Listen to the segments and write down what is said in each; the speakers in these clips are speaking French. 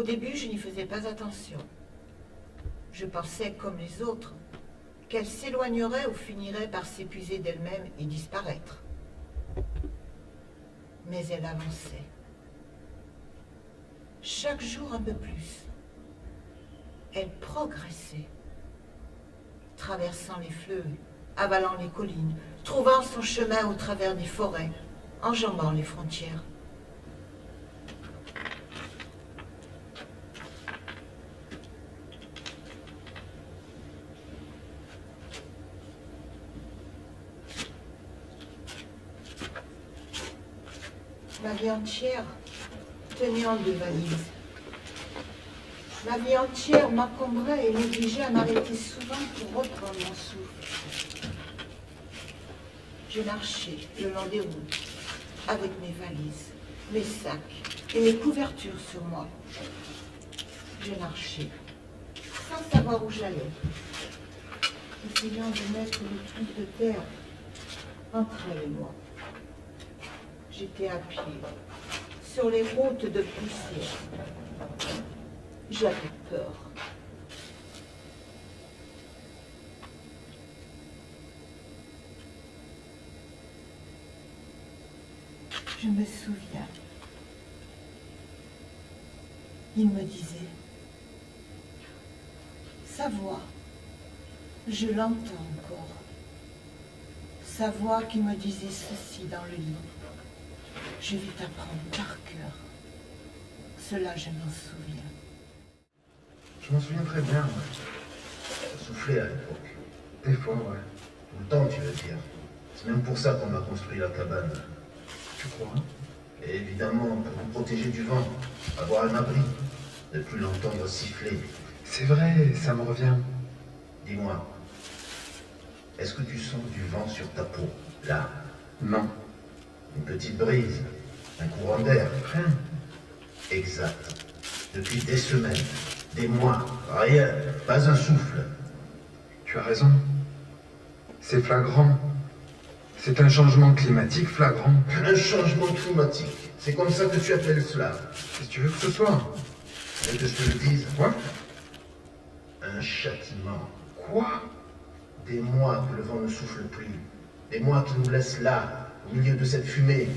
Au début, je n'y faisais pas attention. Je pensais, comme les autres, qu'elle s'éloignerait ou finirait par s'épuiser d'elle-même et disparaître. Mais elle avançait. Chaque jour un peu plus. Elle progressait, traversant les fleuves, avalant les collines, trouvant son chemin au travers des forêts, enjambant les frontières. Ma vie entière tenait en deux valises. Ma vie entière m'encombrait et m'obligeait à m'arrêter souvent pour reprendre mon souffle. Je marchais le long des routes, avec mes valises, mes sacs et mes couvertures sur moi. Je marchais, sans savoir où j'allais, essayant de mettre le truc de terre entre elle et moi. J'étais à pied, sur les routes de poussière. J'avais peur. Je me souviens. Il me disait, sa voix, je l'entends encore. Sa voix qui me disait ceci dans le lit. Je vais t'apprendre par cœur. Cela, je m'en souviens. Je m'en souviens très bien, ouais. Ça soufflait à l'époque. Des fois, ouais. Tout le temps, tu veux dire. C'est même pour ça qu'on m'a construit la cabane. Tu crois? Et évidemment, pour nous protéger du vent, avoir un abri, ne plus l'entendre siffler. C'est vrai, ça me revient. Dis-moi, est-ce que tu sens du vent sur ta peau, là? Non. Une petite brise, un courant d'air? Rien. Exact. Depuis des semaines, des mois, rien, pas un souffle. Tu as raison. C'est flagrant. C'est un changement climatique flagrant. Un changement climatique, c'est comme ça que tu appelles cela. Qu'est-ce que tu veux que ce soit? Et que je te le dise, Quoi? un châtiment. Quoi? Des mois que le vent ne souffle plus. Des mois qui nous laissent là, au milieu de cette fumée,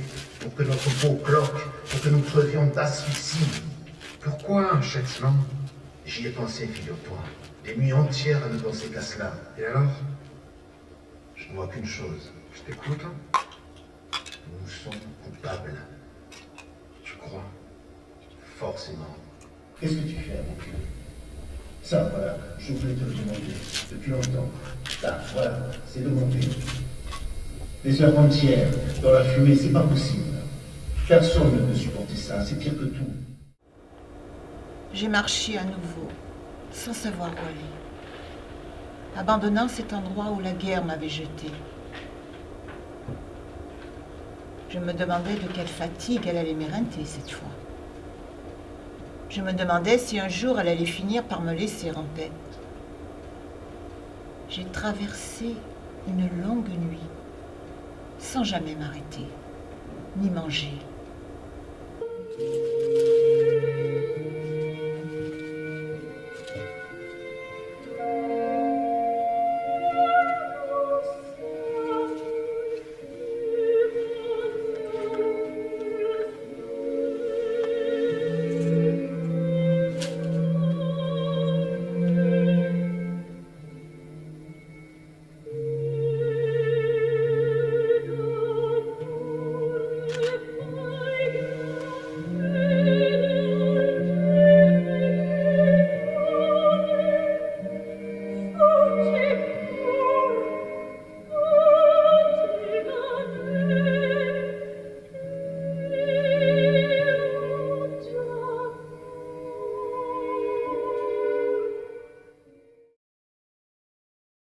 pour que notre peau cloque, pour que nous crevions d'asphyxie. Pourquoi un châtiment? J'y ai pensé, figure-toi. Des nuits entières à ne penser qu'à cela. Et alors? Je ne vois qu'une chose. Je t'écoute. Nous sommes coupables. Tu crois? Forcément. Qu'est-ce que tu fais avec eux? Ça, voilà, je voulais te le demander depuis longtemps. Là, voilà, c'est de monter. Les heures entières dans la fumée, c'est pas possible. Personne ne peut supporter ça, c'est pire que tout. J'ai marché à nouveau, sans savoir où aller, abandonnant cet endroit où la guerre m'avait jeté. Je me demandais de quelle fatigue elle allait m'éreinter cette fois. Je me demandais si un jour elle allait finir par me laisser en paix. J'ai traversé une longue nuit, sans jamais m'arrêter, ni manger.